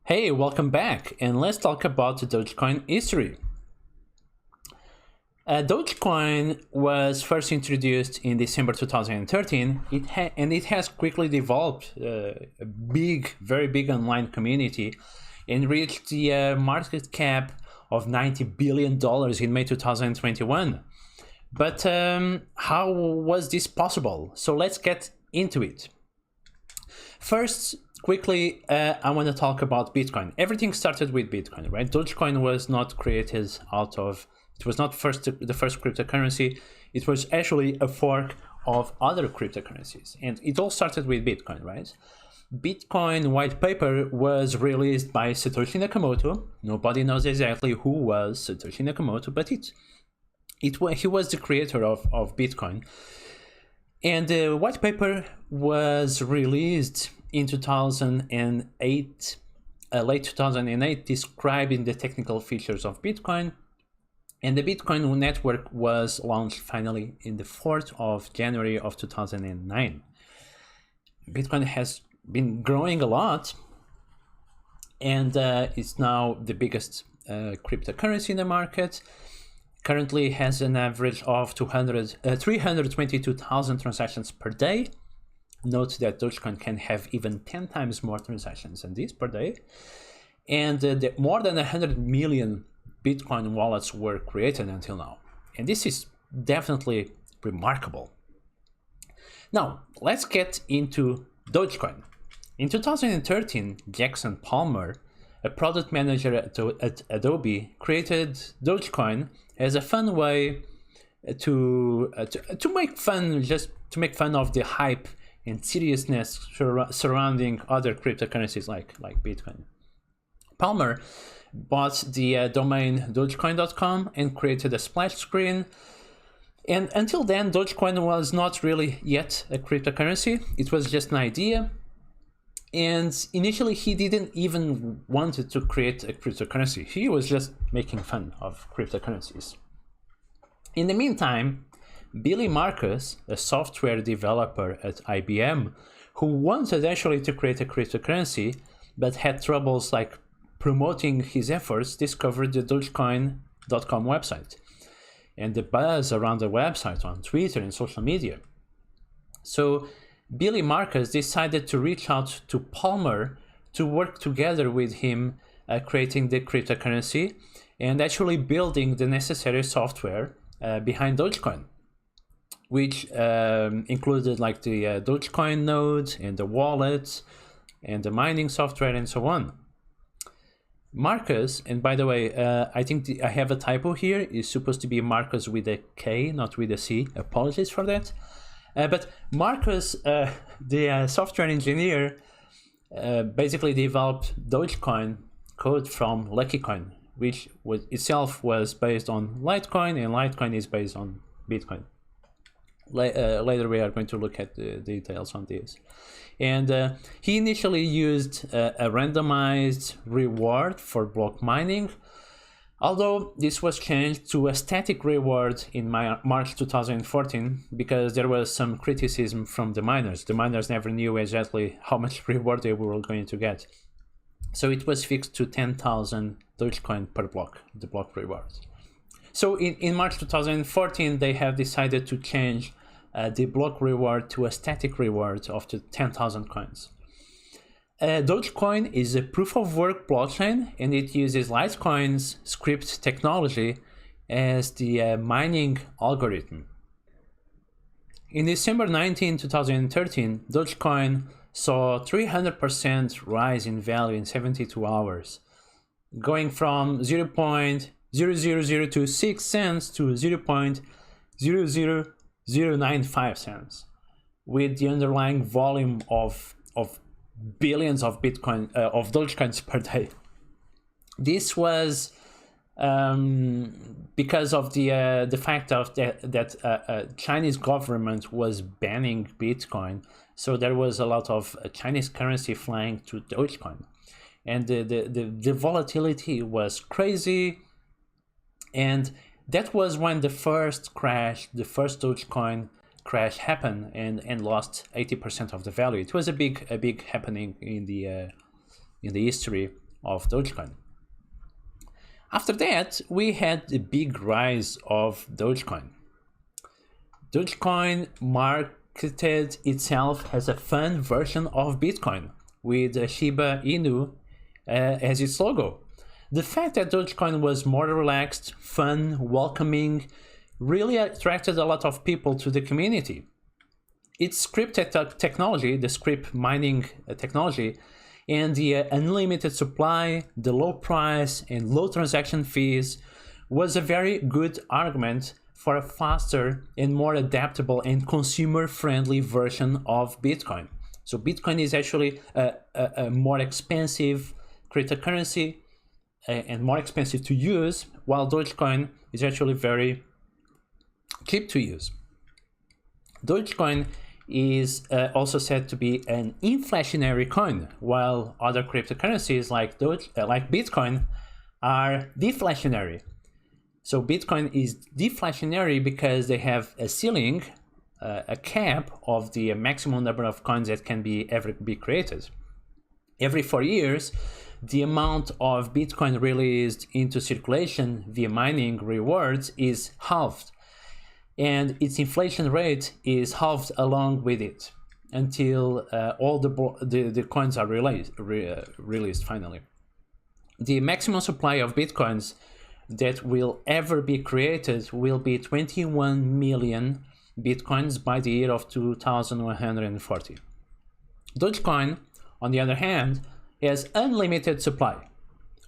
Hey, welcome back, and let's talk about the Dogecoin history. Dogecoin was first introduced in December 2013, and it has quickly developed a very big online community and reached the market cap of $90 billion in May 2021. But how was this possible? So let's get into it. First, quickly, I want to talk about Bitcoin. Everything started with Bitcoin, right? Dogecoin was not created it was not the first cryptocurrency. It was actually a fork of other cryptocurrencies. And it all started with Bitcoin, right? Bitcoin white paper was released by Satoshi Nakamoto. Nobody knows exactly who was Satoshi Nakamoto, but he was the creator of Bitcoin. And the white paper was released in 2008, late 2008, describing the technical features of Bitcoin. And the Bitcoin network was launched finally in the 4th of January of 2009. Bitcoin has been growing a lot, and it's now the biggest cryptocurrency in the market. Currently has an average of 322,000 transactions per day. Note that Dogecoin can have even 10 times more transactions than this per day. And more than 100 million Bitcoin wallets were created until now. And this is definitely remarkable. Now, let's get into Dogecoin. In 2013, Jackson Palmer, a product manager at Adobe, created Dogecoin as a fun way to make fun of the hype and seriousness surrounding other cryptocurrencies like Bitcoin. Palmer bought the domain dogecoin.com and created a splash screen. And until then, Dogecoin was not really yet a cryptocurrency. It was just an idea. And initially, he didn't even want to create a cryptocurrency. He was just making fun of cryptocurrencies. In the meantime, Billy Marcus, a software developer at IBM, who wanted actually to create a cryptocurrency, but had troubles like promoting his efforts, discovered the Dogecoin.com website and the buzz around the website on Twitter and social media. So Billy Marcus decided to reach out to Palmer to work together with him creating the cryptocurrency and actually building the necessary software behind Dogecoin, which included like the Dogecoin node and the wallet and the mining software and so on. Marcus, and by the way, I think I have a typo here. It's supposed to be Marcus with a K, not with a C. Apologies for that. But Marcus, the software engineer, basically developed Dogecoin code from LuckyCoin, which itself was based on Litecoin, and Litecoin is based on Bitcoin. Later we are going to look at the details on this. And he initially used a randomized reward for block mining, although this was changed to a static reward in March 2014 because there was some criticism from the miners. The miners never knew exactly how much reward they were going to get. So it was fixed to 10,000 Dogecoin per block, the block reward. So in March 2014, they have decided to change the block reward to a static reward of the 10,000 coins. Dogecoin is a proof-of-work blockchain, and it uses Litecoin's script technology as the mining algorithm. In December 19, 2013, Dogecoin saw 300% rise in value in 72 hours, going from 0.00026 cents to 0.00095 cents, with the underlying volume of billions of Bitcoin of Dogecoins per day. This was because of the fact of that Chinese government was banning Bitcoin, so there was a lot of Chinese currency flying to Dogecoin, and the volatility was crazy, and that was when the first Dogecoin crash happened and lost 80% of the value. It was a big happening in the history of Dogecoin. After that, we had the big rise of Dogecoin. Dogecoin marketed itself as a fun version of Bitcoin, with Shiba Inu as its logo. The fact that Dogecoin was more relaxed, fun, welcoming, really attracted a lot of people to the community. Its script technology, the script mining technology, and the unlimited supply, the low price, and low transaction fees was a very good argument for a faster and more adaptable and consumer-friendly version of Bitcoin. So Bitcoin is actually a more expensive cryptocurrency and more expensive to use, while Dogecoin is actually very cheap to use. Dogecoin is also said to be an inflationary coin, while other cryptocurrencies like Bitcoin are deflationary. So Bitcoin is deflationary because they have a ceiling, a cap of the maximum number of coins that can ever be created. Every 4 years, the amount of Bitcoin released into circulation via mining rewards is halved, and its inflation rate is halved along with it until all the coins are released finally. The maximum supply of Bitcoins that will ever be created will be 21 million Bitcoins by the year of 2140. Dogecoin, on the other hand, has unlimited supply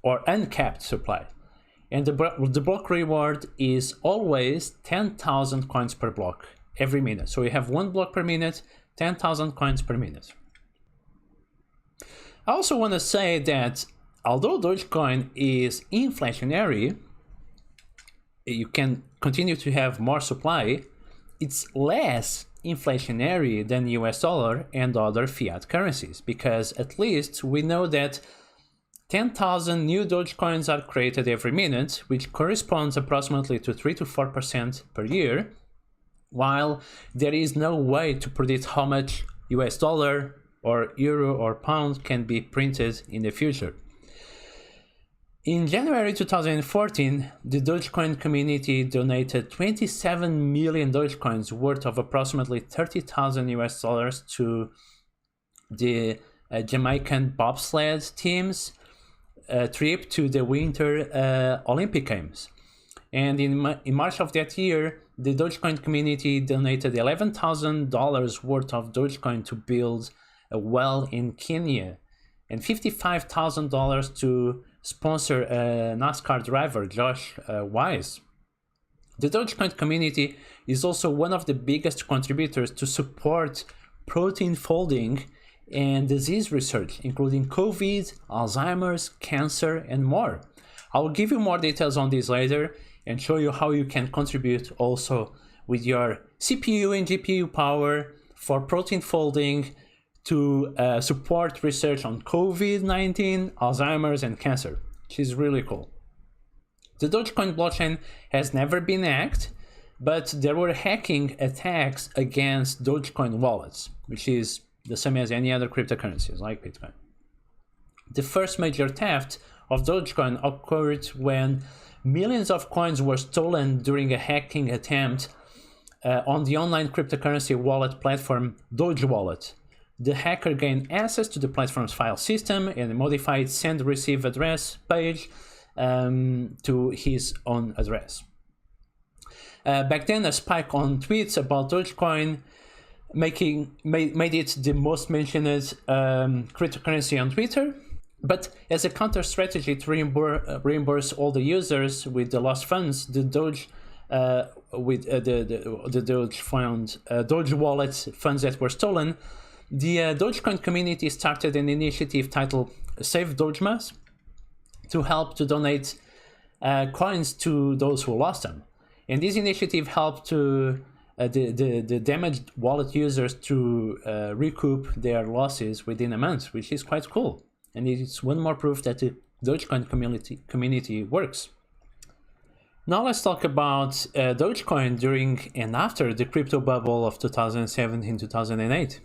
or uncapped supply, and the block reward is always 10,000 coins per block every minute. So you have 1 block per minute, 10,000 coins per minute. I also want to say that although Dogecoin is inflationary, you can continue to have more supply, it's less inflationary than US dollar and other fiat currencies, because at least we know that 10,000 new Dogecoins are created every minute, which corresponds approximately to 3 to 4% per year, while there is no way to predict how much US dollar or euro or pound can be printed in the future. In January 2014, the Dogecoin community donated 27 million Dogecoins worth of approximately 30,000 US dollars to the Jamaican bobsled team's trip to the Winter Olympic Games. And in March of that year, the Dogecoin community donated $11,000 worth of Dogecoin to build a well in Kenya, and $55,000 to sponsor a NASCAR driver, Josh Wise. The Dogecoin community is also one of the biggest contributors to support protein folding and disease research, including COVID, Alzheimer's, cancer, and more. I will give you more details on this later and show you how you can contribute also with your CPU and GPU power for protein folding to support research on COVID-19, Alzheimer's, and cancer, which is really cool. The Dogecoin blockchain has never been hacked, but there were hacking attacks against Dogecoin wallets, which is the same as any other cryptocurrencies like Bitcoin. The first major theft of Dogecoin occurred when millions of coins were stolen during a hacking attempt on the online cryptocurrency wallet platform Doge Wallet. The hacker gained access to the platform's file system and modified its send-receive address page to his own address. Back then, a spike on tweets about Dogecoin made it the most mentioned cryptocurrency on Twitter. But as a counter strategy to reimburse all the users with the lost funds, the Doge Doge found Doge Wallet funds that were stolen, the Dogecoin community started an initiative titled Save Dogemas to help to donate coins to those who lost them. And this initiative helped to the damaged wallet users to recoup their losses within a month, which is quite cool. And it's one more proof that the Dogecoin community works. Now let's talk about Dogecoin during and after the crypto bubble of 2007-2008.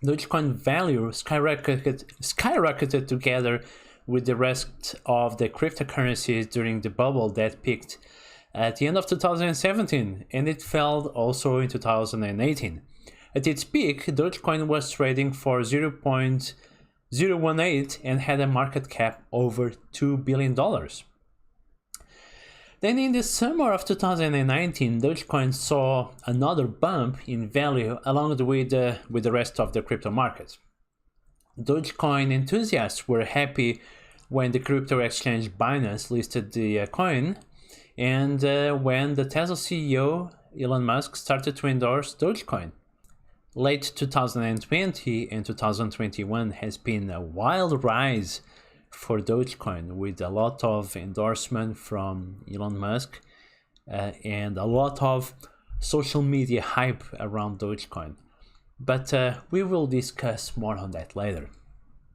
Dogecoin value skyrocketed together with the rest of the cryptocurrencies during the bubble that peaked at the end of 2017, and it fell also in 2018. At its peak, Dogecoin was trading for 0.018 and had a market cap over $2 billion. Then in the summer of 2019, Dogecoin saw another bump in value along with the rest of the crypto market. Dogecoin enthusiasts were happy when the crypto exchange Binance listed the coin, and when the Tesla CEO Elon Musk started to endorse Dogecoin. Late 2020 and 2021 has been a wild rise for Dogecoin, with a lot of endorsement from Elon Musk and a lot of social media hype around Dogecoin. But we will discuss more on that later.